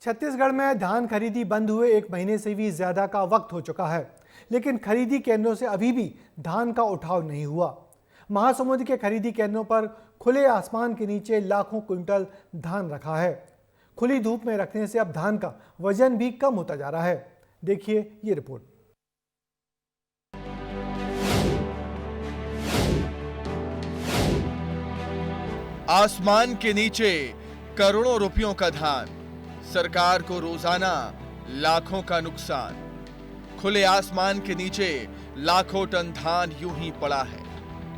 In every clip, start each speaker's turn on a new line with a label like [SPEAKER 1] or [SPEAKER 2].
[SPEAKER 1] छत्तीसगढ़ में धान खरीदी बंद हुए 1 महीने से भी ज्यादा का वक्त हो चुका है, लेकिन खरीदी केंद्रों से अभी भी धान का उठाव नहीं हुआ। महासमुंद के खरीदी केंद्रों पर खुले आसमान के नीचे लाखों क्विंटल धान रखा है। खुली धूप में रखने से अब धान का वजन भी कम होता जा रहा है। देखिए ये रिपोर्ट।
[SPEAKER 2] आसमान के नीचे करोड़ों रुपयों का धान, सरकार को रोजाना लाखों का नुकसान। खुले आसमान के नीचे लाखों टन धान यूं ही पड़ा है।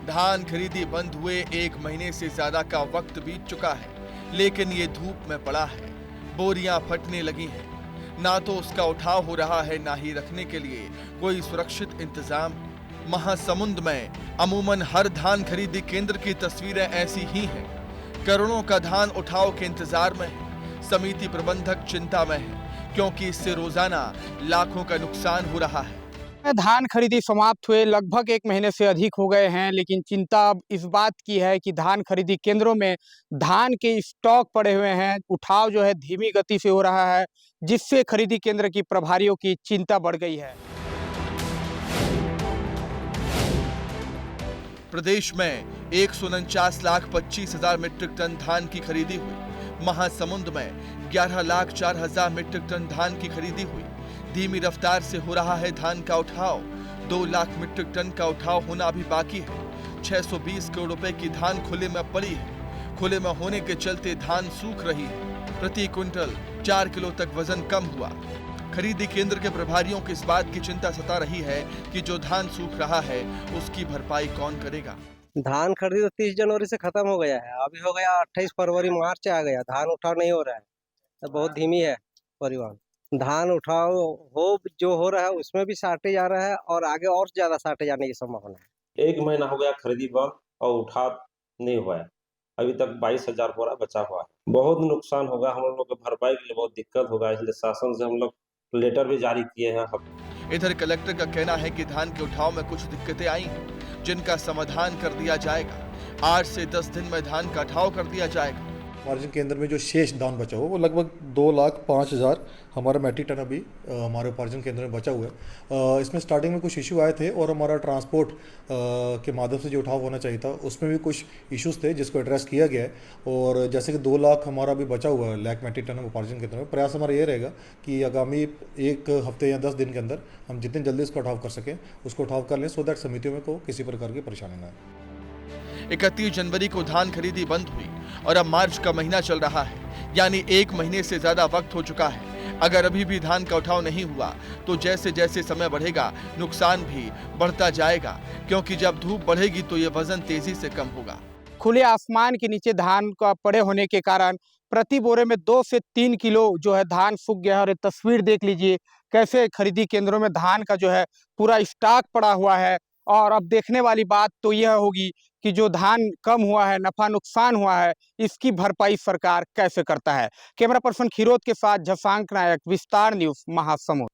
[SPEAKER 2] धान खरीदी बंद हुए 1 महीने से ज्यादा का वक्त बीत चुका है, लेकिन ये धूप में पड़ा है। बोरियां फटने लगी हैं। ना तो उसका उठाव हो रहा है, ना ही रखने के लिए कोई सुरक्षित इंतजाम। महासमुंद में अमूमन हर धान खरीदी केंद्र की तस्वीरें ऐसी ही हैं। करोड़ों का धान उठाव के इंतजार में है। समिति प्रबंधक चिंता में है, क्योंकि इससे रोजाना लाखों का नुकसान हो रहा है।
[SPEAKER 3] धान खरीदी समाप्त हुए लगभग 1 महीने से अधिक हो गए हैं, लेकिन चिंता अब इस बात की है कि धान खरीदी केंद्रों में धान के स्टॉक पड़े हुए हैं। उठाव जो है धीमी गति से हो रहा है, जिससे खरीदी केंद्र की प्रभारियों की चिंता बढ़ गई है।
[SPEAKER 2] प्रदेश में 149,25,000 मीट्रिक टन धान की खरीदी हुई। महासमुंद में 11,04,000 मीट्रिक टन धान की खरीदी हुई। धीमी रफ्तार से हो रहा है धान का उठाव। 2 लाख मीट्रिक टन का उठाव होना अभी बाकी है। 620 करोड़ रुपए की धान खुले में पड़ी है। खुले में होने के चलते धान सूख रही है। प्रति क्विंटल 4 किलो तक वजन कम हुआ। खरीदी केंद्र के प्रभारियों को इस बात की चिंता सता रही है कि जो धान सूख रहा है उसकी भरपाई कौन करेगा।
[SPEAKER 4] धान खरीद 30 जनवरी से खत्म हो गया है। अभी हो गया 28 फरवरी, मार्च आ गया, धान उठाव नहीं हो रहा है। तो बहुत धीमी है परिवहन। धान उठाव जो हो रहा है उसमें भी साटे जा रहा है और आगे और ज्यादा साटे जाने की संभावना है।
[SPEAKER 5] 1 महीना हो गया खरीदी बंद और उठाव नहीं हुआ है। अभी तक 22,000 बोरा बचा हुआ है। बहुत नुकसान होगा, हम लोग को भरपाई के लिए बहुत दिक्कत होगा, इसलिए शासन से हम लोग लेटर भी जारी किए हैं।
[SPEAKER 2] इधर कलेक्टर का कहना है कि धान के उठाव में कुछ दिक्कतें आई हैं, जिनका समाधान कर दिया जाएगा। 8 से 10 दिन में धान का उठाव कर दिया जाएगा।
[SPEAKER 6] उपार्जन केंद्र में जो शेष धान बचा हुआ वो लगभग 2,05,000 हमारा मैट्रिक टन अभी हमारे उपार्जन केंद्र में बचा हुआ है। इसमें स्टार्टिंग में कुछ इशू आए थे और हमारा ट्रांसपोर्ट के माध्यम से जो उठाव होना चाहिए था उसमें भी कुछ इश्यूज थे, जिसको एड्रेस किया गया है। और जैसे कि 2 लाख हमारा अभी बचा हुआ है, लाख मैट्रिक टन उपार्जन केंद्र में। प्रयास हमारा ये रहेगा कि आगामी 1 हफ्ते या 10 दिन के अंदर हम जितनी जल्दी इसका उठाव कर सकें उसको उठाव कर लें, सो दैट समितियों में को किसी प्रकार की परेशानी न आए।
[SPEAKER 2] 31 जनवरी को धान खरीदी बंद हुई और अब मार्च का महीना चल रहा है, यानी 1 महीने से ज्यादा वक्त हो चुका है। अगर अभी भी धान का उठाव नहीं हुआ तो जैसे जैसे समय बढ़ेगा नुकसान भी बढ़ता जाएगा, क्योंकि जब धूप बढ़ेगी तो ये वजन तेजी से कम होगा।
[SPEAKER 3] खुले आसमान के नीचे धान का पड़े होने के कारण प्रति बोरे में 2 से 3 किलो जो है धान सूख गया है। और ये तस्वीर देख लीजिए कैसे खरीदी केंद्रों में धान का जो है पूरा स्टॉक पड़ा हुआ है। और अब देखने वाली बात तो यह होगी कि जो धान कम हुआ है, नफा नुकसान हुआ है, इसकी भरपाई सरकार कैसे करता है। कैमरा पर्सन खीरोद के साथ झसांक नायक, विस्तार न्यूज, महासमुंद।